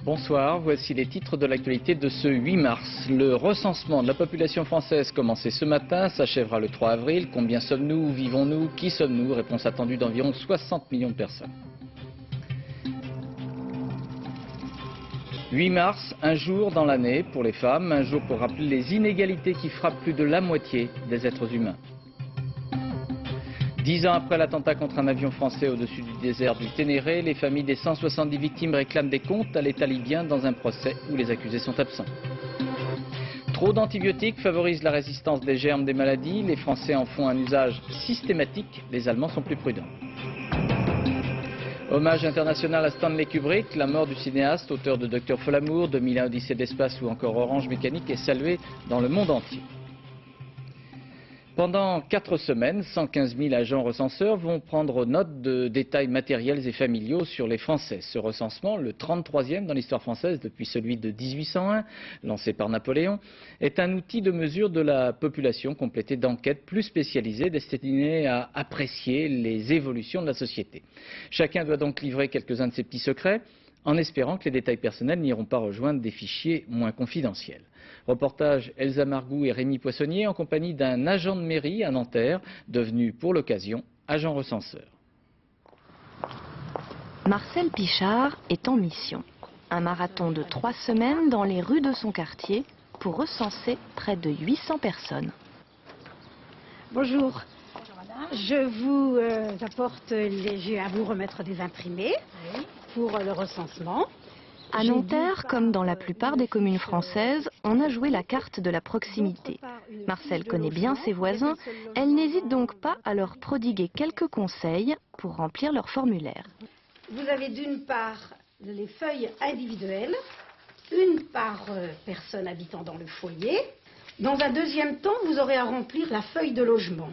Bonsoir, voici les titres de l'actualité de ce 8 mars. Le recensement de la population française commencé ce matin, s'achèvera le 3 avril. Combien sommes-nous? Où vivons-nous? Qui sommes-nous? Réponse attendue d'environ 60 millions de personnes. 8 mars, un jour dans l'année pour les femmes, un jour pour rappeler les inégalités qui frappent plus de la moitié des êtres humains. 10 ans après l'attentat contre un avion français au-dessus du désert du Ténéré, les familles des 170 victimes réclament des comptes à l'État libyen dans un procès où les accusés sont absents. Trop d'antibiotiques favorise la résistance des germes des maladies. Les Français en font un usage systématique. Les Allemands sont plus prudents. Hommage international à Stanley Kubrick. La mort du cinéaste, auteur de Dr Folamour, 2001 Odyssée de l'espace ou encore Orange Mécanique est saluée dans le monde entier. Pendant 4 semaines, 115 000 agents recenseurs vont prendre note de détails matériels et familiaux sur les Français. Ce recensement, le 33e dans l'histoire française depuis celui de 1801, lancé par Napoléon, est un outil de mesure de la population complété d'enquêtes plus spécialisées destinées à apprécier les évolutions de la société. Chacun doit donc livrer quelques-uns de ses petits secrets, en espérant que les détails personnels n'iront pas rejoindre des fichiers moins confidentiels. Reportage Elsa Margou et Rémi Poissonnier en compagnie d'un agent de mairie à Nanterre, devenu pour l'occasion agent recenseur. Marcel Pichard est en mission. Un marathon de 3 semaines dans les rues de son quartier pour recenser près de 800 personnes. Bonjour. Je vous apporte, j'ai à vous remettre des imprimés pour le recensement. À Nanterre, comme dans la plupart des communes françaises, on a joué la carte de la proximité. Marcel connaît bien ses voisins, elle n'hésite donc pas à leur prodiguer quelques conseils pour remplir leur formulaire. Vous avez d'une part les feuilles individuelles, une par personne habitant dans le foyer. Dans un deuxième temps, vous aurez à remplir la feuille de logement.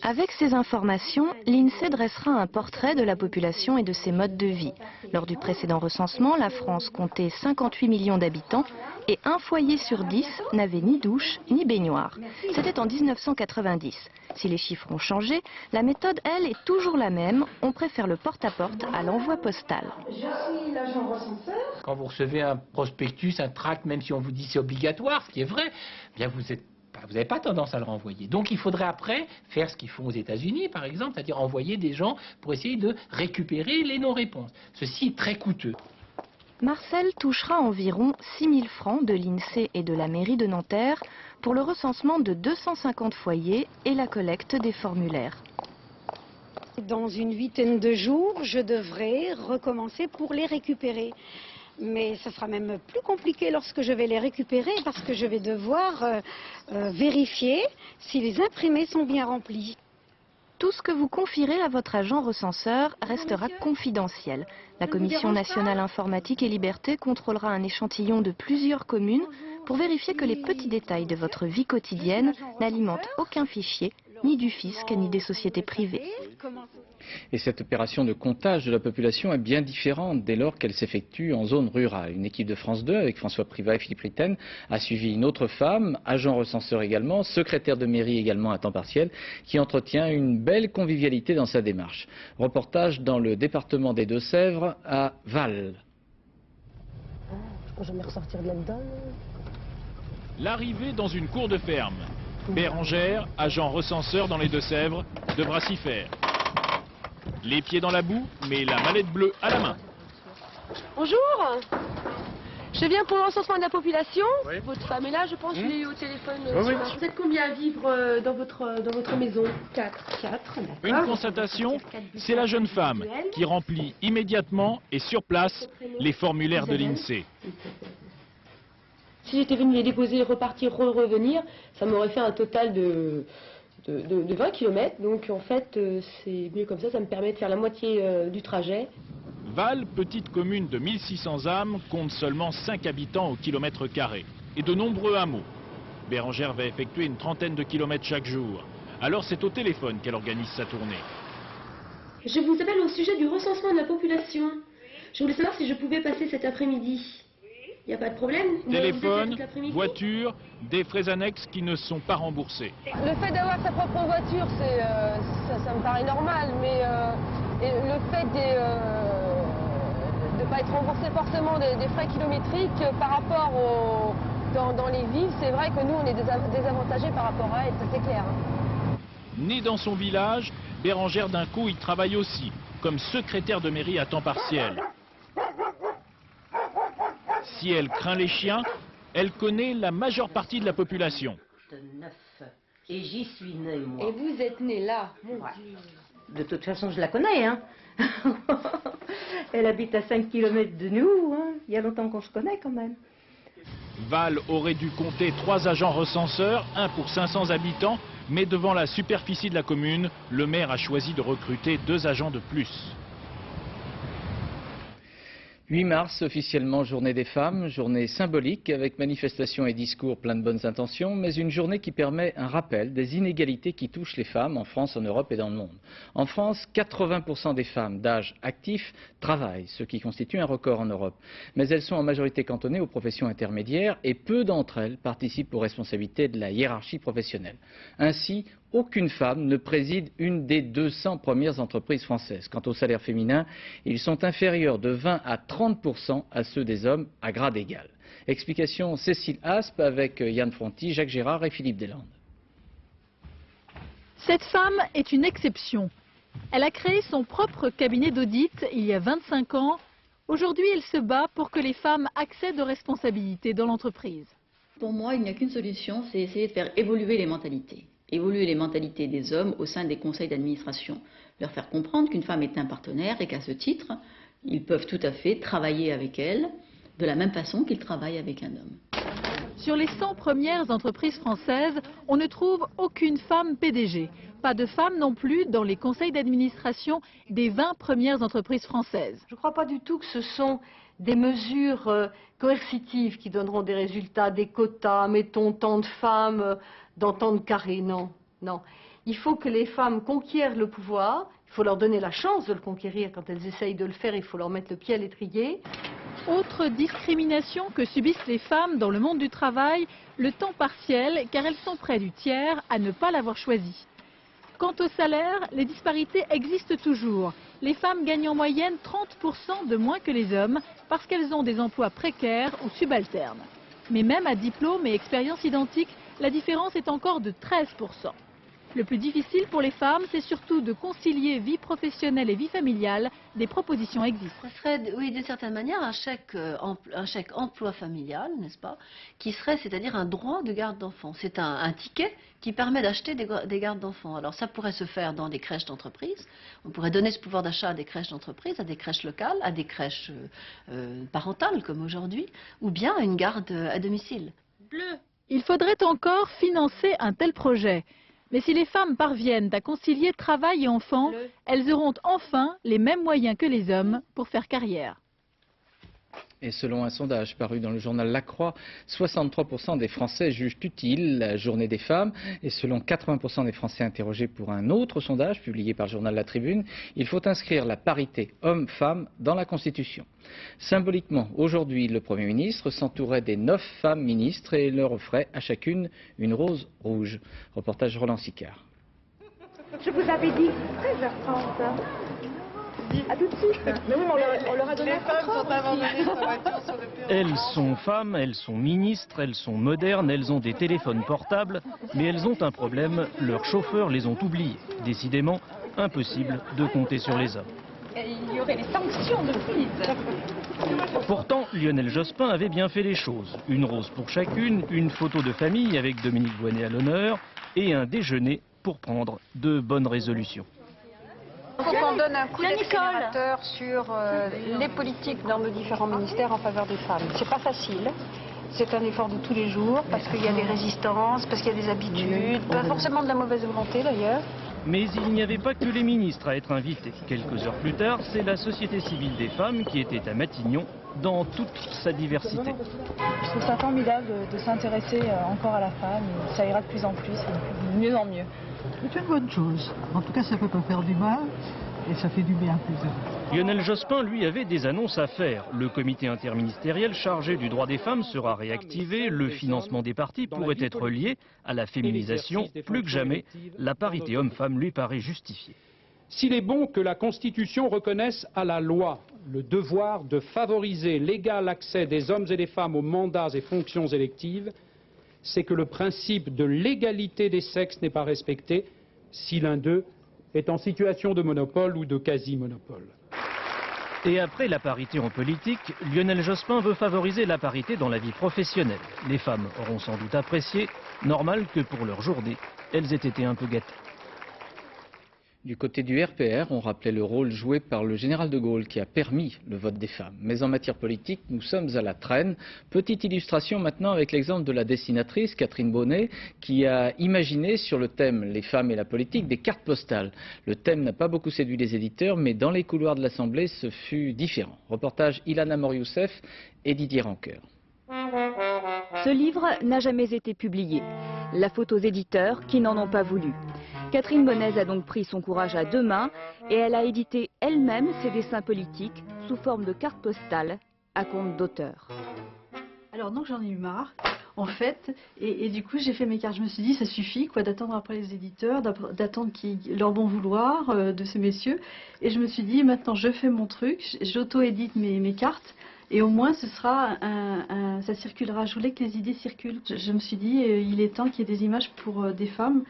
Avec ces informations, l'INSEE dressera un portrait de la population et de ses modes de vie. Lors du précédent recensement, la France comptait 58 millions d'habitants et un foyer sur 10 n'avait ni douche ni baignoire. C'était en 1990. Si les chiffres ont changé, la méthode, elle, est toujours la même. On préfère le porte-à-porte à l'envoi postal. Je suis l'agent recenseur. Quand vous recevez un prospectus, un tract, même si on vous dit c'est obligatoire, ce qui est vrai, bien vous n'avez pas tendance à le renvoyer. Donc il faudrait après faire ce qu'ils font aux États-Unis, par exemple, c'est-à-dire envoyer des gens pour essayer de récupérer les non-réponses. Ceci est très coûteux. Marcel touchera environ 6 000 francs de l'INSEE et de la mairie de Nanterre pour le recensement de 250 foyers et la collecte des formulaires. Dans une 8aine de jours, je devrais recommencer pour les récupérer. Mais ce sera même plus compliqué lorsque je vais les récupérer parce que je vais devoir vérifier si les imprimés sont bien remplis. Tout ce que vous confierez à votre agent recenseur restera confidentiel. La Commission nationale informatique et liberté contrôlera un échantillon de plusieurs communes pour vérifier que les petits détails de votre vie quotidienne n'alimentent aucun fichier, ni du fisc, ni des sociétés privées. Et cette opération de comptage de la population est bien différente dès lors qu'elle s'effectue en zone rurale. Une équipe de France 2 avec François Privat et Philippe Ritten a suivi une autre femme, agent recenseur également, secrétaire de mairie également à temps partiel, qui entretient une belle convivialité dans sa démarche. Reportage dans le département des Deux-Sèvres à Val. Je peux jamais ressortir de là-dedans. L'arrivée dans une cour de ferme. Bérangère, agent recenseur dans les Deux-Sèvres, devra s'y faire. Les pieds dans la boue, mais la mallette bleue à la main. Bonjour. Je viens pour le recensement de la population. Oui. Votre femme est là, je pense, je l'ai eu au téléphone. Oui. Vous êtes combien à vivre dans votre maison? 4. 4, Une constatation, c'est la jeune femme qui remplit immédiatement et sur place les formulaires de l'INSEE. Si j'étais venue les déposer, repartir, revenir, ça m'aurait fait un total de 20 km. Donc en fait, c'est mieux comme ça me permet de faire la moitié du trajet. Val, petite commune de 1600 âmes, compte seulement 5 habitants au kilomètre carré et de nombreux hameaux. Bérangère va effectuer une trentaine de kilomètres chaque jour. Alors c'est au téléphone qu'elle organise sa tournée. Je vous appelle au sujet du recensement de la population. Je voulais savoir si je pouvais passer cet après-midi. Il n'y a pas de problème. Téléphone, voiture, des frais annexes qui ne sont pas remboursés. Le fait d'avoir sa propre voiture, ça me paraît normal, mais le fait de ne pas être remboursé forcément des frais kilométriques par rapport dans les villes, c'est vrai que nous on est désavantagés par rapport à elle, ça c'est clair. Née dans son village, Bérengère Dinco y travaille aussi, comme secrétaire de mairie à temps partiel. Si elle craint les chiens, elle connaît la majeure partie de la population. Et j'y suis née, moi. Et vous êtes née là, mon Ouais. Dieu. De toute façon, je la connais, hein. Elle habite à 5 km de nous, hein. Il y a longtemps qu'on se connaît quand même. Val aurait dû compter 3 agents recenseurs, un pour 500 habitants, mais devant la superficie de la commune, le maire a choisi de recruter 2 agents de plus. 8 mars, officiellement journée des femmes, journée symbolique avec manifestations et discours pleins de bonnes intentions, mais une journée qui permet un rappel des inégalités qui touchent les femmes en France, en Europe et dans le monde. En France, 80% des femmes d'âge actif travaillent, ce qui constitue un record en Europe. Mais elles sont en majorité cantonnées aux professions intermédiaires et peu d'entre elles participent aux responsabilités de la hiérarchie professionnelle. Ainsi, aucune femme ne préside une des 200 premières entreprises françaises. Quant aux salaires féminins, ils sont inférieurs de 20 à 30% à ceux des hommes à grade égal. Explication Cécile Aspe avec Yann Fronty, Jacques Gérard et Philippe Deslandes. Cette femme est une exception. Elle a créé son propre cabinet d'audit il y a 25 ans. Aujourd'hui, elle se bat pour que les femmes accèdent aux responsabilités dans l'entreprise. Pour moi, il n'y a qu'une solution, c'est essayer de faire évoluer les mentalités. Évoluer les mentalités des hommes au sein des conseils d'administration. Leur faire comprendre qu'une femme est un partenaire et qu'à ce titre, ils peuvent tout à fait travailler avec elle de la même façon qu'ils travaillent avec un homme. Sur les 100 premières entreprises françaises, on ne trouve aucune femme PDG. Pas de femmes non plus dans les conseils d'administration des 20 premières entreprises françaises. Je ne crois pas du tout que ce sont des mesures coercitives qui donneront des résultats, des quotas, mettons tant de femmes dans tant de carrés. Non, non. Il faut que les femmes conquièrent le pouvoir, il faut leur donner la chance de le conquérir. Quand elles essayent de le faire, il faut leur mettre le pied à l'étrier. Autre discrimination que subissent les femmes dans le monde du travail, le temps partiel, car elles sont près du tiers à ne pas l'avoir choisi. Quant au salaire, les disparités existent toujours. Les femmes gagnent en moyenne 30% de moins que les hommes parce qu'elles ont des emplois précaires ou subalternes. Mais même à diplôme et expérience identiques, la différence est encore de 13%. Le plus difficile pour les femmes, c'est surtout de concilier vie professionnelle et vie familiale. Des propositions existent. Ce serait, oui, d'une certaine manière, un chèque emploi familial, n'est-ce pas, qui serait, c'est-à-dire un droit de garde d'enfants. C'est un ticket qui permet d'acheter des gardes d'enfants. Alors ça pourrait se faire dans des crèches d'entreprise. On pourrait donner ce pouvoir d'achat à des crèches d'entreprise, à des crèches locales, à des crèches parentales, comme aujourd'hui, ou bien à une garde à domicile. Il faudrait encore financer un tel projet. Mais si les femmes parviennent à concilier travail et enfants, elles auront enfin les mêmes moyens que les hommes pour faire carrière. Et selon un sondage paru dans le journal La Croix, 63% des Français jugent utile la journée des femmes. Et selon 80% des Français interrogés pour un autre sondage publié par le journal La Tribune, il faut inscrire la parité homme-femme dans la Constitution. Symboliquement, aujourd'hui, le Premier ministre s'entourait des 9 femmes ministres et leur offrait à chacune une rose rouge. Reportage Roland Sicard. Je vous avais dit 13h30. À tout de suite. Mais oui, on leur a donné. Les femmes sont abandonnées sa voiture sur le perron. Elles sont femmes, elles sont ministres, elles sont modernes, elles ont des téléphones portables, mais elles ont un problème, leurs chauffeurs les ont oubliés. Décidément, impossible de compter sur les hommes. Il y aurait des sanctions de prise. Pourtant, Lionel Jospin avait bien fait les choses. Une rose pour chacune, une photo de famille avec Dominique Voynet à l'honneur et un déjeuner pour prendre de bonnes résolutions. Il faut qu'on donne un coup d'accélérateur sur les politiques dans nos différents ministères en faveur des femmes. C'est pas facile. C'est un effort de tous les jours parce qu'il y a des résistances, parce qu'il y a des habitudes, pas forcément de la mauvaise volonté d'ailleurs. Mais il n'y avait pas que les ministres à être invités. Quelques heures plus tard, c'est la société civile des femmes qui était à Matignon dans toute sa diversité. Je trouve ça formidable de s'intéresser encore à la femme. Ça ira de plus en plus, de mieux en mieux. C'est une bonne chose. En tout cas, ça ne peut pas faire du mal. et ça fait du bien. Lionel Jospin, lui, avait des annonces à faire. Le comité interministériel chargé du droit des femmes sera réactivé. Le financement des partis pourrait être lié à la féminisation. Plus que jamais, la parité homme-femme lui paraît justifiée. S'il est bon que la Constitution reconnaisse à la loi le devoir de favoriser l'égal accès des hommes et des femmes aux mandats et fonctions électives, c'est que le principe de l'égalité des sexes n'est pas respecté si l'un d'eux est en situation de monopole ou de quasi-monopole. Et après la parité en politique, Lionel Jospin veut favoriser la parité dans la vie professionnelle. Les femmes auront sans doute apprécié, normal que pour leur journée, elles aient été un peu gâtées. Du côté du RPR, on rappelait le rôle joué par le général de Gaulle qui a permis le vote des femmes. Mais en matière politique, nous sommes à la traîne. Petite illustration maintenant avec l'exemple de la dessinatrice Catherine Bonnet qui a imaginé sur le thème les femmes et la politique des cartes postales. Le thème n'a pas beaucoup séduit les éditeurs, mais dans les couloirs de l'Assemblée, ce fut différent. Reportage Ilana Mor-Youssef et Didier Rancoeur. Ce livre n'a jamais été publié. La faute aux éditeurs qui n'en ont pas voulu. Catherine Bonnet a donc pris son courage à deux mains et elle a édité elle-même ses dessins politiques sous forme de cartes postales à compte d'auteur. Alors donc j'en ai eu marre en fait et du coup j'ai fait mes cartes. Je me suis dit ça suffit quoi d'attendre après les éditeurs, d'attendre leur bon vouloir de ces messieurs, et je me suis dit maintenant je fais mon truc, j'auto-édite mes cartes. Et au moins, ce sera ça circulera. Je voulais que les idées circulent. Je me suis dit, il est temps qu'il y ait des images pour des femmes,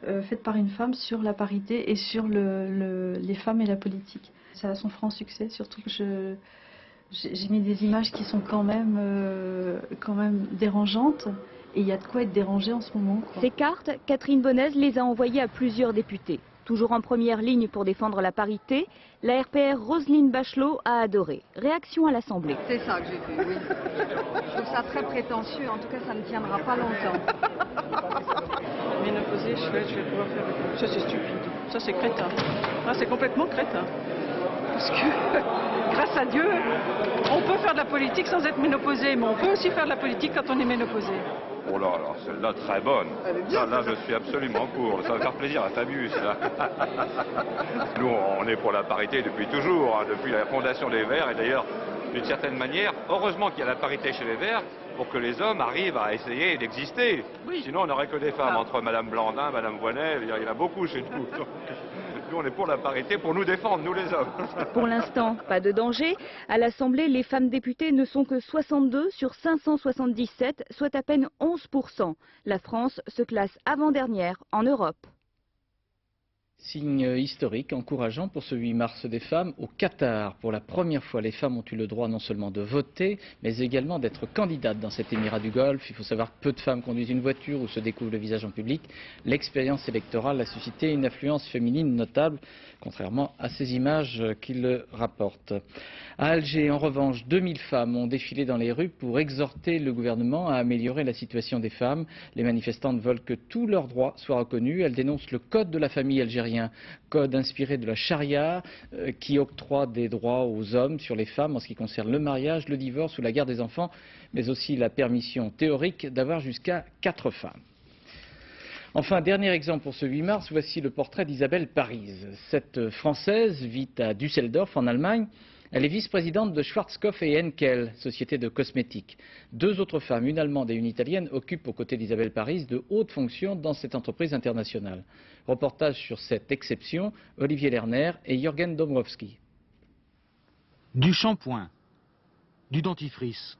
faites par une femme, sur la parité et sur les femmes et la politique. Ça a son franc succès, surtout que j'ai mis des images qui sont quand même dérangeantes. Et il y a de quoi être dérangé en ce moment, quoi. Ces cartes, Catherine Bonnet les a envoyées à plusieurs députés. Toujours en première ligne pour défendre la parité, la RPR Roselyne Bachelot a adoré. Réaction à l'Assemblée. C'est ça que j'ai fait, oui. Je trouve ça très prétentieux, en tout cas ça ne tiendra pas longtemps. Ménopausée, je vais pouvoir faire avec. Ça c'est stupide, ça c'est crétin. Ah, c'est complètement crétin. Parce que, grâce à Dieu, on peut faire de la politique sans être ménopausé, mais on peut aussi faire de la politique quand on est ménopausé. Oh là là, celle-là très bonne. Là, je suis absolument pour. Ça va faire plaisir à Fabius. Là. Nous, on est pour la parité depuis toujours, hein, depuis la fondation des Verts. Et d'ailleurs, d'une certaine manière, heureusement qu'il y a la parité chez les Verts pour que les hommes arrivent à essayer d'exister. Oui. Sinon, on n'aurait que des femmes entre Madame Blandin, Madame Voynet. Il y en a beaucoup chez nous. Nous, on est pour la parité, pour nous défendre, nous les hommes. Pour l'instant, pas de danger. À l'Assemblée, les femmes députées ne sont que 62 sur 577, soit à peine 11%. La France se classe avant-dernière en Europe. Signe historique, encourageant pour ce 8 mars des femmes au Qatar. Pour la première fois, les femmes ont eu le droit non seulement de voter, mais également d'être candidates dans cet émirat du Golfe. Il faut savoir que peu de femmes conduisent une voiture ou se découvrent le visage en public. L'expérience électorale a suscité une affluence féminine notable, contrairement à ces images qui le rapportent. À Alger, en revanche, 2000 femmes ont défilé dans les rues pour exhorter le gouvernement à améliorer la situation des femmes. Les manifestantes veulent que tous leurs droits soient reconnus. Elles dénoncent le code de la famille algérien, code inspiré de la charia qui octroie des droits aux hommes sur les femmes en ce qui concerne le mariage, le divorce ou la garde des enfants, mais aussi la permission théorique d'avoir jusqu'à 4 femmes. Enfin, dernier exemple pour ce 8 mars, voici le portrait d'Isabelle Parise. Cette Française vit à Düsseldorf en Allemagne. Elle est vice-présidente de Schwarzkopf et Henkel, société de cosmétiques. 2 autres femmes, une allemande et une italienne, occupent aux côtés d'Isabelle Parise de hautes fonctions dans cette entreprise internationale. Reportage sur cette exception, Olivier Lerner et Jürgen Dombrowski. Du shampoing, du dentifrice,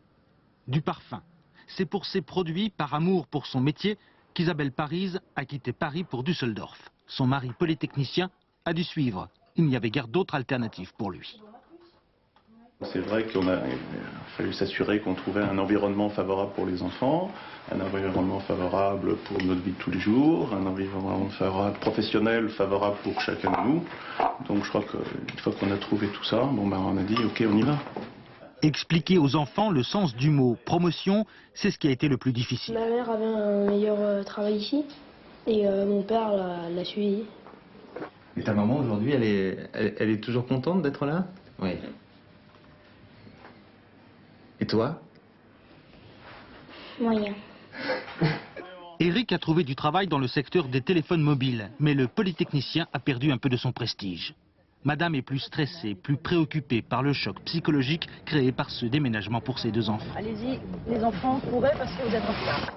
du parfum. C'est pour ces produits, par amour pour son métier, qu'Isabelle Parise a quitté Paris pour Düsseldorf. Son mari polytechnicien a dû suivre. Il n'y avait guère d'autre alternative pour lui. C'est vrai qu'il a fallu s'assurer qu'on trouvait un environnement favorable pour les enfants, un environnement favorable pour notre vie de tous les jours, un environnement favorable, professionnel favorable pour chacun de nous. Donc je crois qu'une fois qu'on a trouvé tout ça, on a dit ok, on y va. Expliquer aux enfants le sens du mot promotion, c'est ce qui a été le plus difficile. Ma mère avait un meilleur travail ici et mon père l'a suivi. Et ta maman aujourd'hui, elle est toujours contente d'être là? Oui. Et toi? Moyen. Eric a trouvé du travail dans le secteur des téléphones mobiles, mais le polytechnicien a perdu un peu de son prestige. Madame est plus stressée, plus préoccupée par le choc psychologique créé par ce déménagement pour ses 2 enfants. Allez-y, les enfants, courez parce que vous êtes en retard.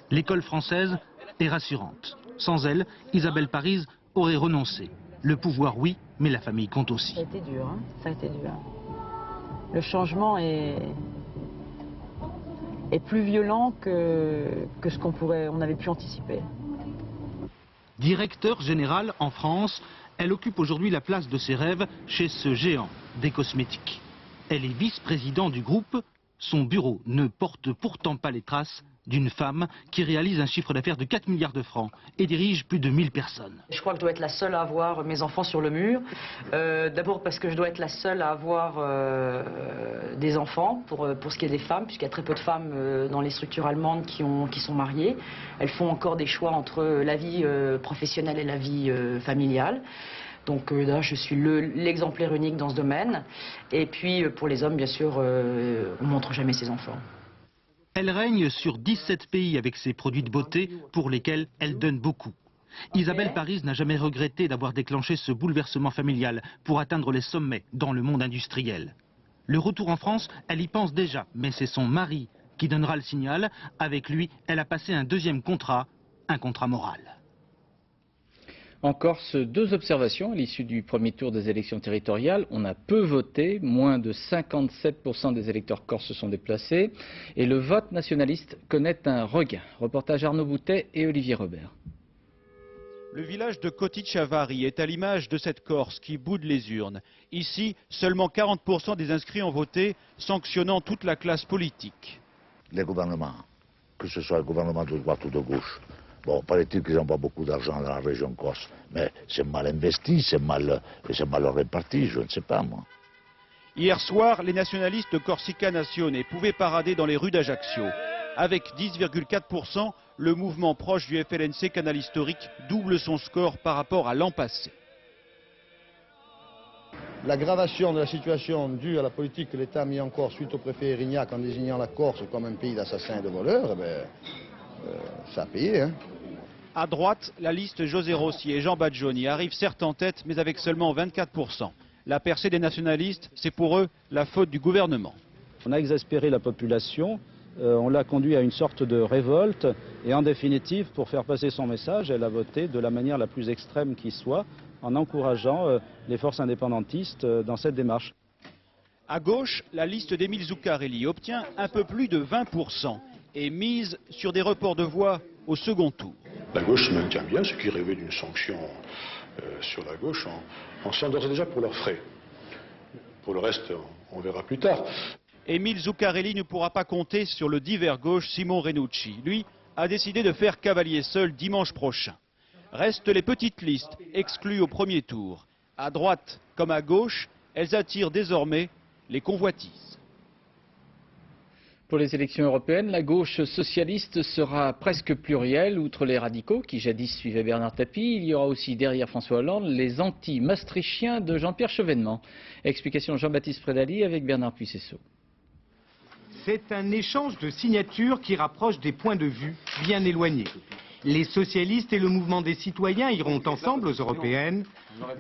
L'école française est rassurante. Sans elle, Isabelle Parise aurait renoncé. Le pouvoir, oui, mais la famille compte aussi. Ça a été dur, hein, ça a été dur. Le changement est plus violent que ce on avait pu anticiper. Directeur général en France, elle occupe aujourd'hui la place de ses rêves chez ce géant des cosmétiques. Elle est vice-présidente du groupe. Son bureau ne porte pourtant pas les traces d'une femme qui réalise un chiffre d'affaires de 4 milliards de francs et dirige plus de 1000 personnes. Je crois que je dois être la seule à avoir mes enfants sur le mur. D'abord parce que je dois être la seule à avoir des enfants pour ce qui est des femmes, puisqu'il y a très peu de femmes dans les structures allemandes qui sont mariées. Elles font encore des choix entre la vie professionnelle et la vie familiale. Donc là, je suis l'exemplaire unique dans ce domaine. Et puis, pour les hommes, bien sûr, on ne montre jamais ses enfants. Elle règne sur 17 pays avec ses produits de beauté pour lesquels elle donne beaucoup. Isabelle Parise n'a jamais regretté d'avoir déclenché ce bouleversement familial pour atteindre les sommets dans le monde industriel. Le retour en France, elle y pense déjà, mais c'est son mari qui donnera le signal. Avec lui, elle a passé un 2e contrat, un contrat moral. En Corse, 2 observations à l'issue du premier tour des élections territoriales. On a peu voté, moins de 57% des électeurs corses se sont déplacés. Et le vote nationaliste connaît un regain. Reportage Arnaud Boutet et Olivier Robert. Le village de Kotichavari est à l'image de cette Corse qui boude les urnes. Ici, seulement 40% des inscrits ont voté, sanctionnant toute la classe politique. Les gouvernements, que ce soit le gouvernement de droite ou de gauche, bon, paraît-il qu'ils n'envoient beaucoup d'argent dans la région corse, mais c'est mal investi, c'est mal réparti, je ne sais pas moi. Hier soir, les nationalistes de Corsica Nazione pouvaient parader dans les rues d'Ajaccio. Avec 10,4%, le mouvement proche du FLNC Canal Historique double son score par rapport à l'an passé. L'aggravation de la situation due à la politique que l'État a mis en Corse suite au préfet Erignac en désignant la Corse comme un pays d'assassins et de voleurs, ça a payé. Hein. À droite, la liste José Rossi et Jean Badjoni arrive certes en tête, mais avec seulement 24%. La percée des nationalistes, c'est pour eux la faute du gouvernement. On a exaspéré la population, on l'a conduit à une sorte de révolte, et en définitive, pour faire passer son message, elle a voté de la manière la plus extrême qui soit, en encourageant les forces indépendantistes dans cette démarche. À gauche, la liste d'Émile Zuccarelli obtient un peu plus de 20% et mise sur des reports de voix au second tour. La gauche se maintient bien, ce qui rêvait d'une sanction sur la gauche, en sont d'ores et déjà pour leurs frais. Pour le reste, on verra plus tard. Émile Zuccarelli ne pourra pas compter sur le divers gauche Simon Renucci. Lui a décidé de faire cavalier seul dimanche prochain. Restent les petites listes, exclues au premier tour. À droite comme à gauche, elles attirent désormais les convoitises. Pour les élections européennes, la gauche socialiste sera presque plurielle. Outre les radicaux qui jadis suivaient Bernard Tapie, il y aura aussi derrière François Hollande les anti-maastrichtiens de Jean-Pierre Chevènement. Explication Jean-Baptiste Prédali avec Bernard Puissesseau. C'est un échange de signatures qui rapproche des points de vue bien éloignés. Les socialistes et le mouvement des citoyens iront ensemble aux européennes,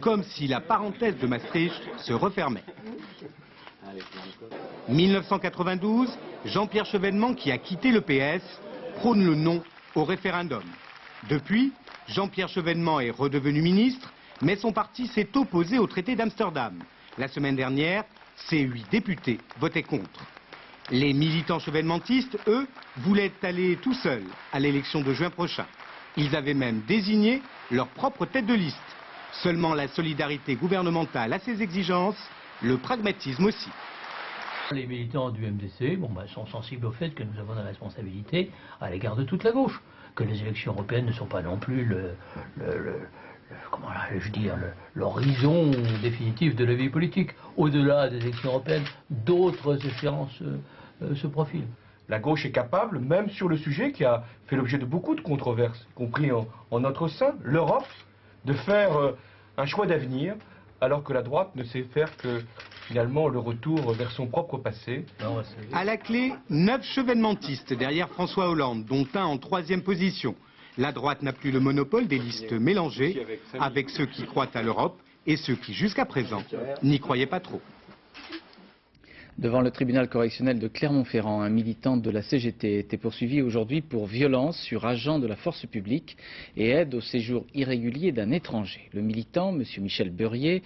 comme si la parenthèse de Maastricht se refermait. 1992, Jean-Pierre Chevènement, qui a quitté le PS, prône le non au référendum. Depuis, Jean-Pierre Chevènement est redevenu ministre, mais son parti s'est opposé au traité d'Amsterdam. La semaine dernière, ses 8 députés votaient contre. Les militants chevènementistes, eux, voulaient aller tout seuls à l'élection de juin prochain. Ils avaient même désigné leur propre tête de liste. Seulement la solidarité gouvernementale a ses exigences, le pragmatisme aussi. Les militants du MDC sont sensibles au fait que nous avons la responsabilité à l'égard de toute la gauche, que les élections européennes ne sont pas non plus l'horizon définitif de la vie politique. Au-delà des élections européennes, d'autres échéances se profilent. La gauche est capable, même sur le sujet qui a fait l'objet de beaucoup de controverses, y compris en notre sein, l'Europe, de faire un choix d'avenir, alors que la droite ne sait faire que finalement le retour vers son propre passé. À la clé, 9 chevènementistes derrière François Hollande, dont un en 3e position. La droite n'a plus le monopole des listes mélangées avec ceux qui croient à l'Europe et ceux qui, jusqu'à présent, n'y croyaient pas trop. Devant le tribunal correctionnel de Clermont-Ferrand, un militant de la CGT a été poursuivi aujourd'hui pour violence sur agent de la force publique et aide au séjour irrégulier d'un étranger. Le militant, M. Michel Beurier,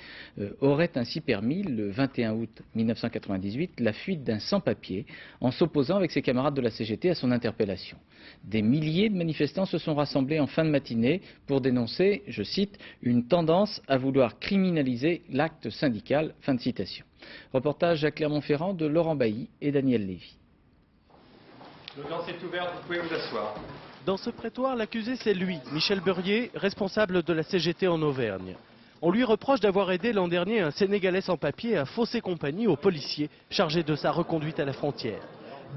aurait ainsi permis, le 21 août 1998, la fuite d'un sans-papier en s'opposant avec ses camarades de la CGT à son interpellation. Des milliers de manifestants se sont rassemblés en fin de matinée pour dénoncer, je cite, une tendance à vouloir criminaliser l'acte syndical. Fin de citation. Reportage à Clermont-Ferrand de Laurent Bailly et Daniel Lévy. L'audience est ouverte, vous pouvez vous asseoir. Dans ce prétoire, l'accusé c'est lui, Michel Beurier, responsable de la CGT en Auvergne. On lui reproche d'avoir aidé l'an dernier un Sénégalais sans papier à fausser compagnie aux policiers chargés de sa reconduite à la frontière.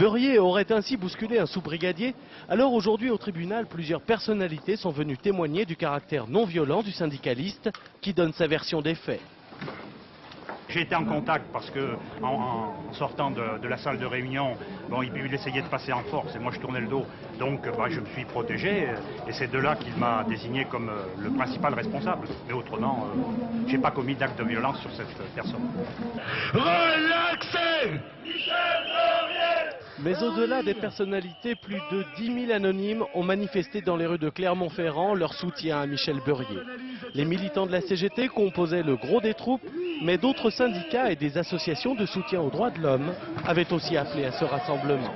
Beurier aurait ainsi bousculé un sous-brigadier. Alors aujourd'hui au tribunal, plusieurs personnalités sont venues témoigner du caractère non violent du syndicaliste qui donne sa version des faits. J'ai été en contact parce que, en sortant de la salle de réunion, bon, il essayait de passer en force et moi je tournais le dos. Donc je me suis protégé et c'est de là qu'il m'a désigné comme le principal responsable. Mais autrement, je n'ai pas commis d'acte de violence sur cette personne. Relaxez! Mais au-delà des personnalités, plus de 10 000 anonymes ont manifesté dans les rues de Clermont-Ferrand leur soutien à Michel Beurier. Les militants de la CGT composaient le gros des troupes, mais d'autres syndicats et des associations de soutien aux droits de l'homme avaient aussi appelé à ce rassemblement.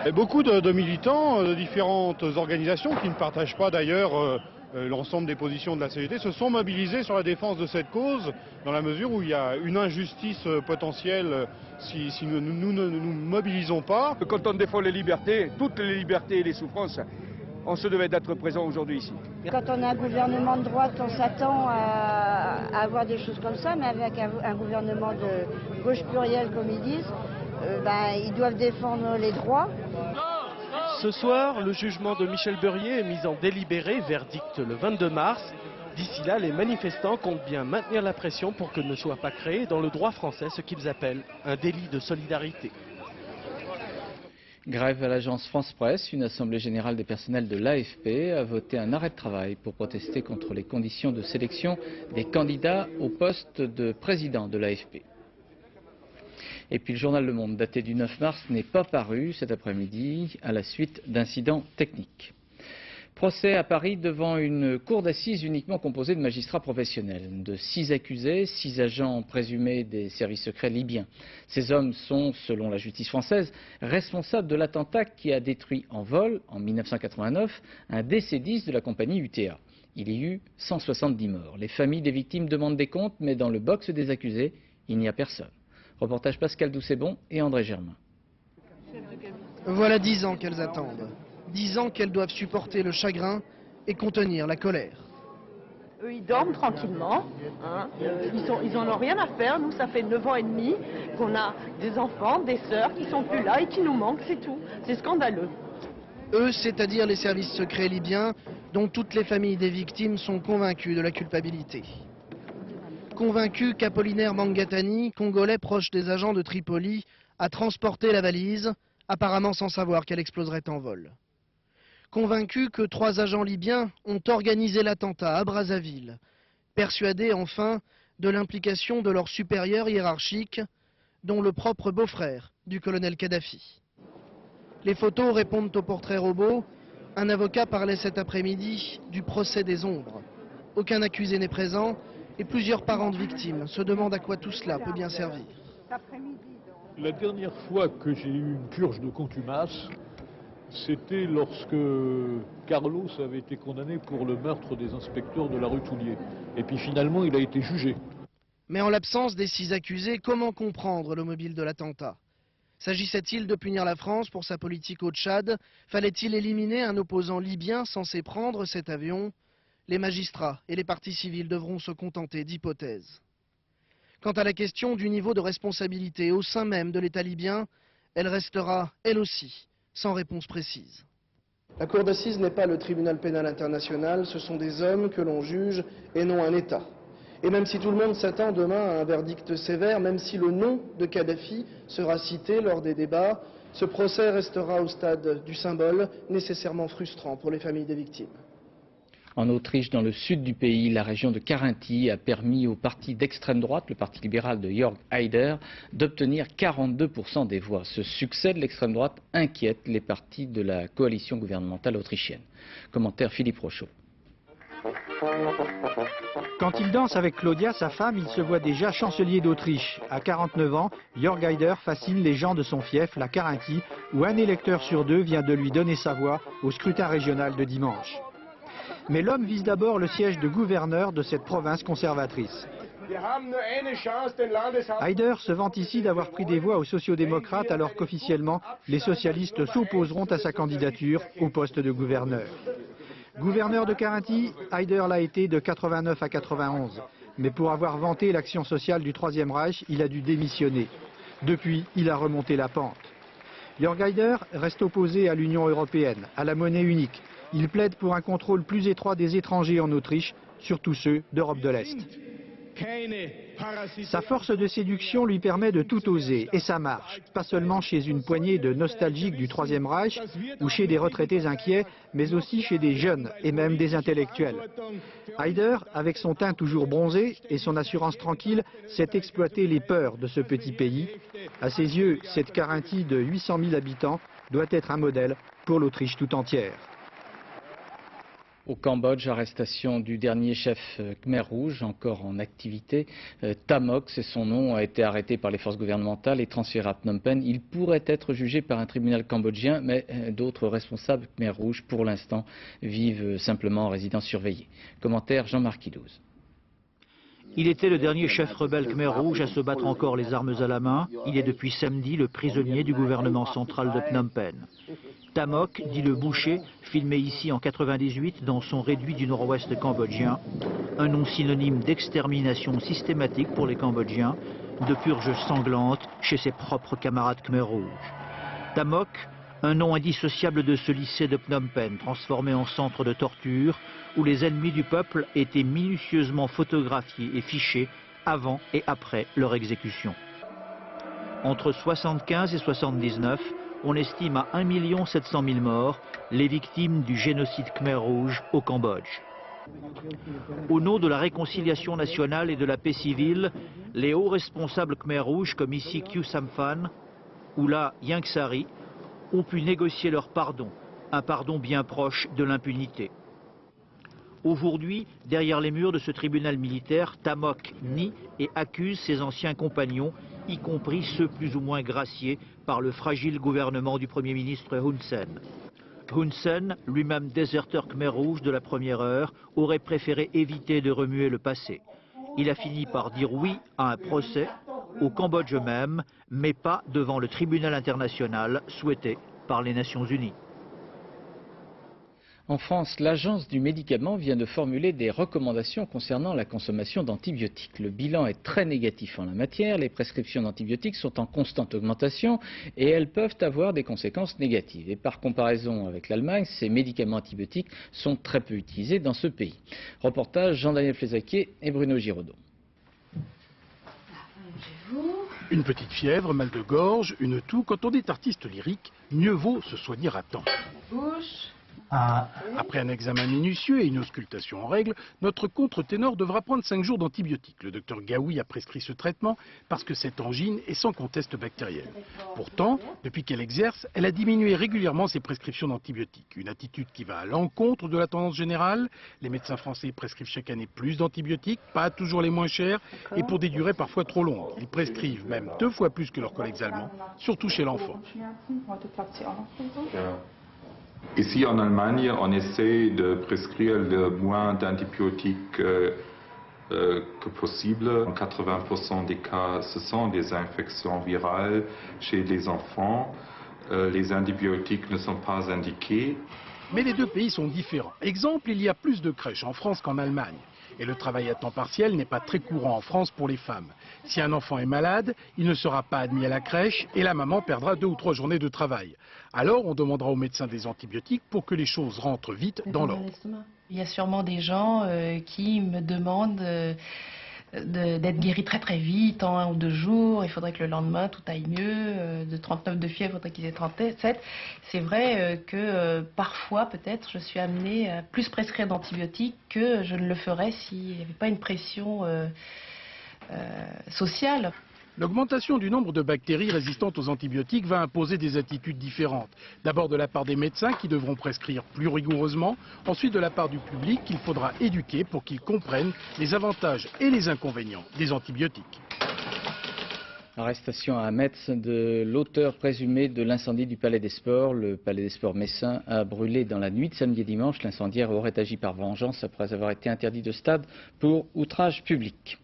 Et beaucoup de militants de différentes organisations qui ne partagent pas d'ailleurs l'ensemble des positions de la CGT se sont mobilisés sur la défense de cette cause dans la mesure où il y a une injustice potentielle si nous ne nous mobilisons pas. Quand on défend les libertés, toutes les libertés et les souffrances, on se devait d'être présent aujourd'hui ici. Quand on a un gouvernement de droite, on s'attend à avoir des choses comme ça, mais avec un gouvernement de gauche plurielle, comme ils disent, ils doivent défendre les droits. Ce soir, le jugement de Michel Beurier est mis en délibéré, verdict le 22 mars. D'ici là, les manifestants comptent bien maintenir la pression pour que ne soit pas créé dans le droit français ce qu'ils appellent un délit de solidarité. Grève à l'agence France Presse, une assemblée générale des personnels de l'AFP a voté un arrêt de travail pour protester contre les conditions de sélection des candidats au poste de président de l'AFP. Et puis le journal Le Monde, daté du 9 mars, n'est pas paru cet après-midi à la suite d'incidents techniques. Procès à Paris devant une cour d'assises uniquement composée de magistrats professionnels. De 6 accusés, 6 agents présumés des services secrets libyens. Ces hommes sont, selon la justice française, responsables de l'attentat qui a détruit en vol, en 1989, un DC-10 de la compagnie UTA. Il y eut 170 morts. Les familles des victimes demandent des comptes, mais dans le box des accusés, il n'y a personne. Reportage Pascal Doucet-Bon et André Germain. Voilà 10 ans qu'elles attendent. 10 ans qu'elles doivent supporter le chagrin et contenir la colère. Eux, ils dorment tranquillement. Hein. Ils en ont rien à faire. Nous, ça fait 9 ans et demi qu'on a des enfants, des sœurs qui sont plus là et qui nous manquent, c'est tout. C'est scandaleux. Eux, c'est-à-dire les services secrets libyens, dont toutes les familles des victimes sont convaincues de la culpabilité. Convaincus qu'Apollinaire Mangatani, congolais proche des agents de Tripoli, a transporté la valise, apparemment sans savoir qu'elle exploserait en vol. Convaincus que 3 agents libyens ont organisé l'attentat à Brazzaville, persuadés enfin de l'implication de leurs supérieurs hiérarchiques, dont le propre beau-frère du colonel Kadhafi. Les photos répondent au portrait robot. Un avocat parlait cet après-midi du procès des ombres. Aucun accusé n'est présent et plusieurs parents de victimes se demandent à quoi tout cela peut bien servir. La dernière fois que j'ai eu une purge de contumace, c'était lorsque Carlos avait été condamné pour le meurtre des inspecteurs de la rue Toulier. Et puis finalement, il a été jugé. Mais en l'absence des 6 accusés, comment comprendre le mobile de l'attentat? S'agissait-il de punir la France pour sa politique au Tchad? Fallait-il éliminer un opposant libyen censé prendre cet avion? Les magistrats et les parties civiles devront se contenter d'hypothèses. Quant à la question du niveau de responsabilité au sein même de l'État libyen, elle restera, elle aussi, sans réponse précise. La Cour d'assises n'est pas le tribunal pénal international, ce sont des hommes que l'on juge et non un État. Et même si tout le monde s'attend demain à un verdict sévère, même si le nom de Kadhafi sera cité lors des débats, ce procès restera au stade du symbole, nécessairement frustrant pour les familles des victimes. En Autriche, dans le sud du pays, la région de Carinthie a permis au parti d'extrême droite, le parti libéral de Jörg Haider, d'obtenir 42% des voix. Ce succès de l'extrême droite inquiète les partis de la coalition gouvernementale autrichienne. Commentaire Philippe Rochaud. Quand il danse avec Claudia, sa femme, il se voit déjà chancelier d'Autriche. À 49 ans, Jörg Haider fascine les gens de son fief, la Carinthie, où un électeur sur deux vient de lui donner sa voix au scrutin régional de dimanche. Mais l'homme vise d'abord le siège de gouverneur de cette province conservatrice. Haider se vante ici d'avoir pris des voix aux sociodémocrates alors qu'officiellement, les socialistes s'opposeront à sa candidature au poste de gouverneur. Gouverneur de Carinthie, Haider l'a été de 89 à 91. Mais pour avoir vanté l'action sociale du Troisième Reich, il a dû démissionner. Depuis, il a remonté la pente. Jörg Haider reste opposé à l'Union européenne, à la monnaie unique. Il plaide pour un contrôle plus étroit des étrangers en Autriche, surtout ceux d'Europe de l'Est. Sa force de séduction lui permet de tout oser, et ça marche, pas seulement chez une poignée de nostalgiques du Troisième Reich ou chez des retraités inquiets, mais aussi chez des jeunes et même des intellectuels. Haider, avec son teint toujours bronzé et son assurance tranquille, sait exploiter les peurs de ce petit pays. À ses yeux, cette Carinthie de 800 000 habitants doit être un modèle pour l'Autriche tout entière. Au Cambodge, arrestation du dernier chef Khmer Rouge, encore en activité. Tamok, c'est son nom, a été arrêté par les forces gouvernementales et transféré à Phnom Penh. Il pourrait être jugé par un tribunal cambodgien, mais d'autres responsables Khmer Rouge, pour l'instant, vivent simplement en résidence surveillée. Commentaire Jean-Marc Kidouz. Il était le dernier chef rebelle Khmer Rouge à se battre encore les armes à la main. Il est depuis samedi le prisonnier du gouvernement central de Phnom Penh. Tamok, dit le boucher, filmé ici en 98 dans son réduit du nord-ouest cambodgien, un nom synonyme d'extermination systématique pour les Cambodgiens, de purge sanglante chez ses propres camarades Khmer Rouge. Tamok, un nom indissociable de ce lycée de Phnom Penh, transformé en centre de torture, où les ennemis du peuple étaient minutieusement photographiés et fichés avant et après leur exécution. Entre 75 et 79, on estime à 1 700 000 morts les victimes du génocide Khmer Rouge au Cambodge. Au nom de la réconciliation nationale et de la paix civile, les hauts responsables Khmer Rouge, comme ici Khieu Samphan ou là Ieng Sary, ont pu négocier leur pardon, un pardon bien proche de l'impunité. Aujourd'hui, derrière les murs de ce tribunal militaire, Tamok nie et accuse ses anciens compagnons, y compris ceux plus ou moins graciés par le fragile gouvernement du Premier ministre Hun Sen. Hun Sen, lui-même déserteur Khmer Rouge de la première heure, aurait préféré éviter de remuer le passé. Il a fini par dire oui à un procès, au Cambodge même, mais pas devant le tribunal international souhaité par les Nations Unies. En France, l'Agence du médicament vient de formuler des recommandations concernant la consommation d'antibiotiques. Le bilan est très négatif en la matière. Les prescriptions d'antibiotiques sont en constante augmentation et elles peuvent avoir des conséquences négatives. Et par comparaison avec l'Allemagne, ces médicaments antibiotiques sont très peu utilisés dans ce pays. Reportage Jean-Daniel Flézaquier et Bruno Giraudot. Une petite fièvre, mal de gorge, une toux. Quand on est artiste lyrique, mieux vaut se soigner à temps. Bouche. Après un examen minutieux et une auscultation en règle, notre contre-ténor devra prendre 5 jours d'antibiotiques. Le docteur Gaoui a prescrit ce traitement parce que cette angine est sans conteste bactérienne. Pourtant, depuis qu'elle exerce, elle a diminué régulièrement ses prescriptions d'antibiotiques. Une attitude qui va à l'encontre de la tendance générale. Les médecins français prescrivent chaque année plus d'antibiotiques, pas toujours les moins chers, et pour des durées parfois trop longues. Ils prescrivent même 2 fois plus que leurs collègues allemands, surtout chez l'enfant. Ici en Allemagne, on essaie de prescrire le moins d'antibiotiques que possible. En 80% des cas, ce sont des infections virales chez les enfants. Les antibiotiques ne sont pas indiqués. Mais les deux pays sont différents. Exemple, il y a plus de crèches en France qu'en Allemagne. Et le travail à temps partiel n'est pas très courant en France pour les femmes. Si un enfant est malade, il ne sera pas admis à la crèche et la maman perdra 2 ou 3 journées de travail. Alors on demandera au médecin des antibiotiques pour que les choses rentrent vite dans l'ordre. Il y a sûrement des gens qui me demandent d'être guéri très très vite, en 1 ou 2 jours. Il faudrait que le lendemain tout aille mieux. De 39 de fièvre, il faudrait qu'ils aient 37. C'est vrai que parfois, peut-être, je suis amenée à plus prescrire d'antibiotiques que je ne le ferais s'il n'y avait pas une pression sociale. L'augmentation du nombre de bactéries résistantes aux antibiotiques va imposer des attitudes différentes. D'abord de la part des médecins qui devront prescrire plus rigoureusement, ensuite de la part du public qu'il faudra éduquer pour qu'ils comprennent les avantages et les inconvénients des antibiotiques. Arrestation à Metz de l'auteur présumé de l'incendie du Palais des Sports. Le Palais des Sports messin a brûlé dans la nuit de samedi et dimanche. L'incendiaire aurait agi par vengeance après avoir été interdit de stade pour outrage public.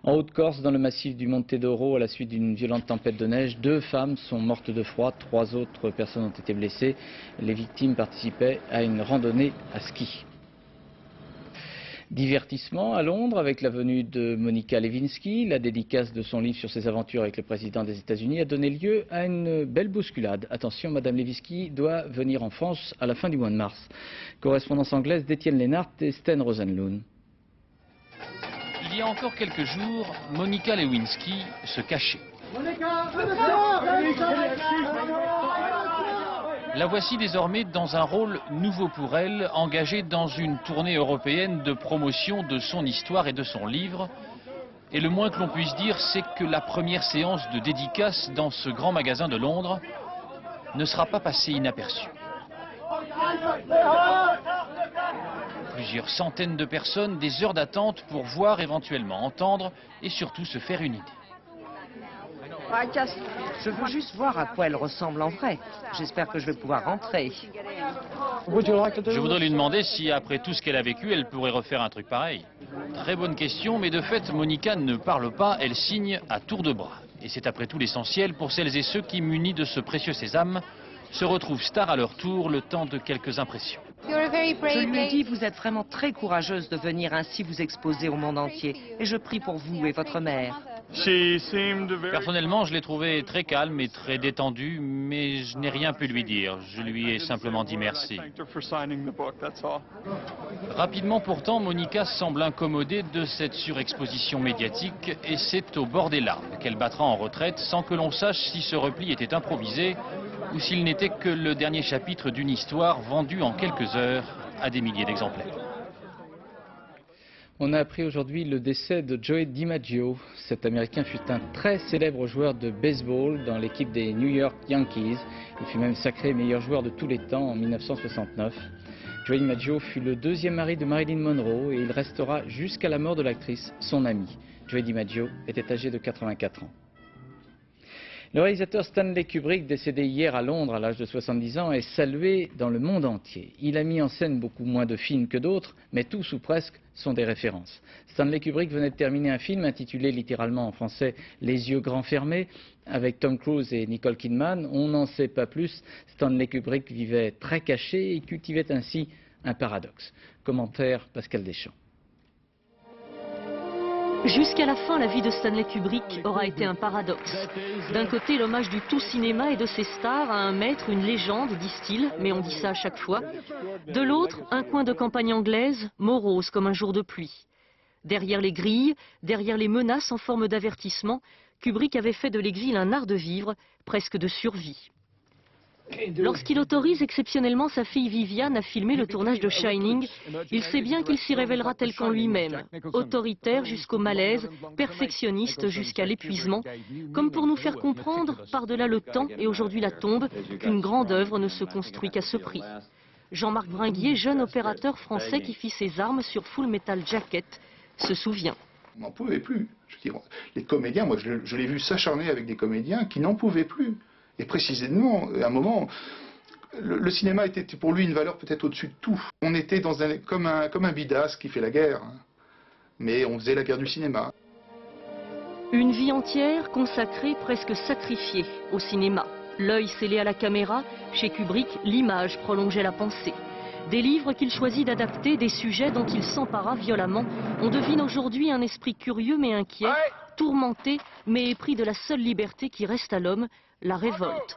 En Haute-Corse, dans le massif du Monte Doro, à la suite d'une violente tempête de neige, 2 femmes sont mortes de froid, 3 autres personnes ont été blessées. Les victimes participaient à une randonnée à ski. Divertissement à Londres avec la venue de Monica Lewinsky. La dédicace de son livre sur ses aventures avec le président des États-Unis a donné lieu à une belle bousculade. Attention, Madame Lewinsky doit venir en France à la fin du mois de mars. Correspondance anglaise d'Étienne Lénart et Sten Rosenlund. Il y a encore quelques jours, Monica Lewinsky se cachait. La voici désormais dans un rôle nouveau pour elle, engagée dans une tournée européenne de promotion de son histoire et de son livre. Et le moins que l'on puisse dire, c'est que la première séance de dédicace dans ce grand magasin de Londres ne sera pas passée inaperçue. Plusieurs centaines de personnes, des heures d'attente pour voir, éventuellement entendre et surtout se faire une idée. Je veux juste voir à quoi elle ressemble en vrai. J'espère que je vais pouvoir rentrer. Je voudrais lui demander si, après tout ce qu'elle a vécu, elle pourrait refaire un truc pareil. Très bonne question, mais de fait, Monica ne parle pas, elle signe à tour de bras. Et c'est après tout l'essentiel pour celles et ceux qui, munis de ce précieux sésame, se retrouvent stars à leur tour le temps de quelques impressions. Je lui ai dit, vous êtes vraiment très courageuse de venir ainsi vous exposer au monde entier. Et je prie pour vous et votre mère. Personnellement, je l'ai trouvée très calme et très détendue, mais je n'ai rien pu lui dire. Je lui ai simplement dit merci. Rapidement pourtant, Monica semble incommodée de cette surexposition médiatique et c'est au bord des larmes qu'elle battra en retraite sans que l'on sache si ce repli était improvisé ou s'il n'était que le dernier chapitre d'une histoire vendue en quelques heures à des milliers d'exemplaires. On a appris aujourd'hui le décès de Joey DiMaggio. Cet Américain fut un très célèbre joueur de baseball dans l'équipe des New York Yankees. Il fut même sacré meilleur joueur de tous les temps en 1969. Joey DiMaggio fut le 2e mari de Marilyn Monroe et il restera jusqu'à la mort de l'actrice son ami. Joey DiMaggio était âgé de 84 ans. Le réalisateur Stanley Kubrick, décédé hier à Londres à l'âge de 70 ans, est salué dans le monde entier. Il a mis en scène beaucoup moins de films que d'autres, mais tous ou presque sont des références. Stanley Kubrick venait de terminer un film intitulé littéralement en français « Les yeux grands fermés » avec Tom Cruise et Nicole Kidman. On n'en sait pas plus. Stanley Kubrick vivait très caché et cultivait ainsi un paradoxe. Commentaire Pascal Deschamps. Jusqu'à la fin, la vie de Stanley Kubrick aura été un paradoxe. D'un côté, l'hommage du tout cinéma et de ses stars à un maître, une légende, disent-ils, mais on dit ça à chaque fois. De l'autre, un coin de campagne anglaise, morose comme un jour de pluie. Derrière les grilles, derrière les menaces en forme d'avertissement, Kubrick avait fait de l'exil un art de vivre, presque de survie. Lorsqu'il autorise exceptionnellement sa fille Viviane à filmer le tournage de Shining, il sait bien qu'il s'y révélera tel qu'en lui-même, autoritaire jusqu'au malaise, perfectionniste jusqu'à l'épuisement, comme pour nous faire comprendre, par-delà le temps et aujourd'hui la tombe, qu'une grande œuvre ne se construit qu'à ce prix. Jean-Marc Bringuier, jeune opérateur français qui fit ses armes sur Full Metal Jacket, se souvient. On n'en pouvait plus. Je veux dire, les comédiens, moi je l'ai vu s'acharner avec des comédiens qui n'en pouvaient plus. Et précisément, à un moment, le cinéma était pour lui une valeur peut-être au-dessus de tout. On était comme un bidasse qui fait la guerre, hein. Mais on faisait la guerre du cinéma. Une vie entière consacrée, presque sacrifiée au cinéma. L'œil scellé à la caméra, chez Kubrick, l'image prolongeait la pensée. Des livres qu'il choisit d'adapter, des sujets dont il s'empara violemment. On devine aujourd'hui un esprit curieux mais inquiet, tourmenté mais épris de la seule liberté qui reste à l'homme, la révolte.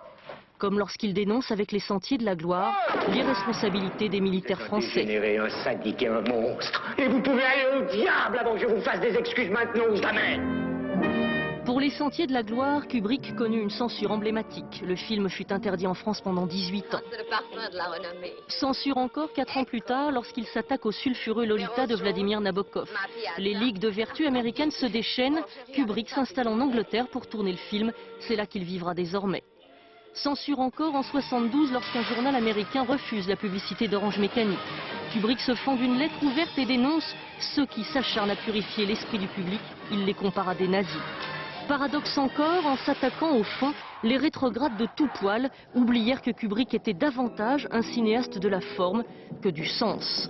comme lorsqu'il dénonce avec les Sentiers de la Gloire l'irresponsabilité des militaires français. Générer un sadique et un monstre. Et vous pouvez aller au diable avant que je vous fasse des excuses maintenant ou jamais. Pour les Sentiers de la Gloire, Kubrick connut une censure emblématique. Le film fut interdit en France pendant 18 ans. C'est le parfum de la renommée. Censure encore 4 ans plus tard lorsqu'il s'attaque au sulfureux Lolita de Vladimir Nabokov. Les ligues de vertu américaines se déchaînent. Kubrick s'installe en Angleterre pour tourner le film. C'est là qu'il vivra désormais. Censure encore en 72 lorsqu'un journal américain refuse la publicité d'Orange Mécanique. Kubrick se fend d'une lettre ouverte et dénonce ceux qui s'acharnent à purifier l'esprit du public. Il les compare à des nazis. Paradoxe encore, en s'attaquant au fond, les rétrogrades de tout poil oublièrent que Kubrick était davantage un cinéaste de la forme que du sens.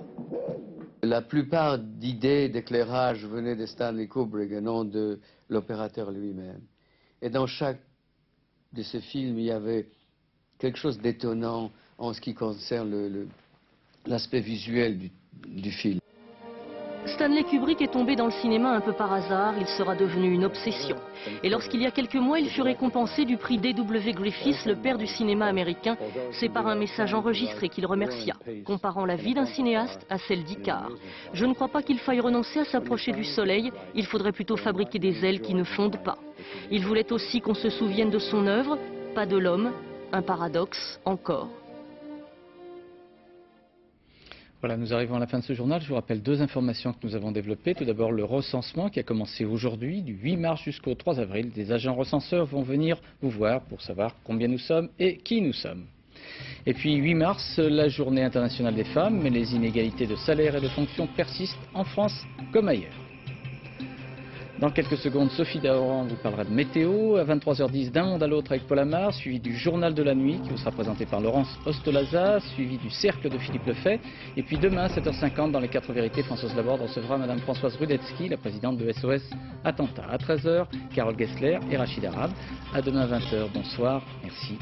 La plupart d'idées d'éclairage venaient de Stanley Kubrick et non de l'opérateur lui-même. Et dans chaque de ces films, il y avait quelque chose d'étonnant en ce qui concerne l'aspect visuel du film. Stanley Kubrick est tombé dans le cinéma un peu par hasard, il sera devenu une obsession. Et lorsqu'il y a quelques mois, il fut récompensé du prix D.W. Griffith, le père du cinéma américain, c'est par un message enregistré qu'il remercia, comparant la vie d'un cinéaste à celle d'Icare. Je ne crois pas qu'il faille renoncer à s'approcher du soleil, il faudrait plutôt fabriquer des ailes qui ne fondent pas. Il voulait aussi qu'on se souvienne de son œuvre, pas de l'homme, un paradoxe encore. Voilà, nous arrivons à la fin de ce journal. Je vous rappelle 2 informations que nous avons développées. Tout d'abord, le recensement qui a commencé aujourd'hui, du 8 mars jusqu'au 3 avril. Des agents recenseurs vont venir vous voir pour savoir combien nous sommes et qui nous sommes. Et puis 8 mars, la journée internationale des femmes, mais les inégalités de salaire et de fonction persistent en France comme ailleurs. Dans quelques secondes, Sophie Daoran vous parlera de météo. À 23h10, d'un monde à l'autre avec Paul Amar, suivi du journal de la nuit qui vous sera présenté par Laurence Ostolaza, suivi du cercle de Philippe Lefay. Et puis demain, à 7h50, dans les 4 vérités, Françoise Laborde recevra Madame Françoise Rudetsky, la présidente de SOS Attentat. À 13h, Carole Gessler et Rachid Arabe. À demain 20h. Bonsoir. Merci.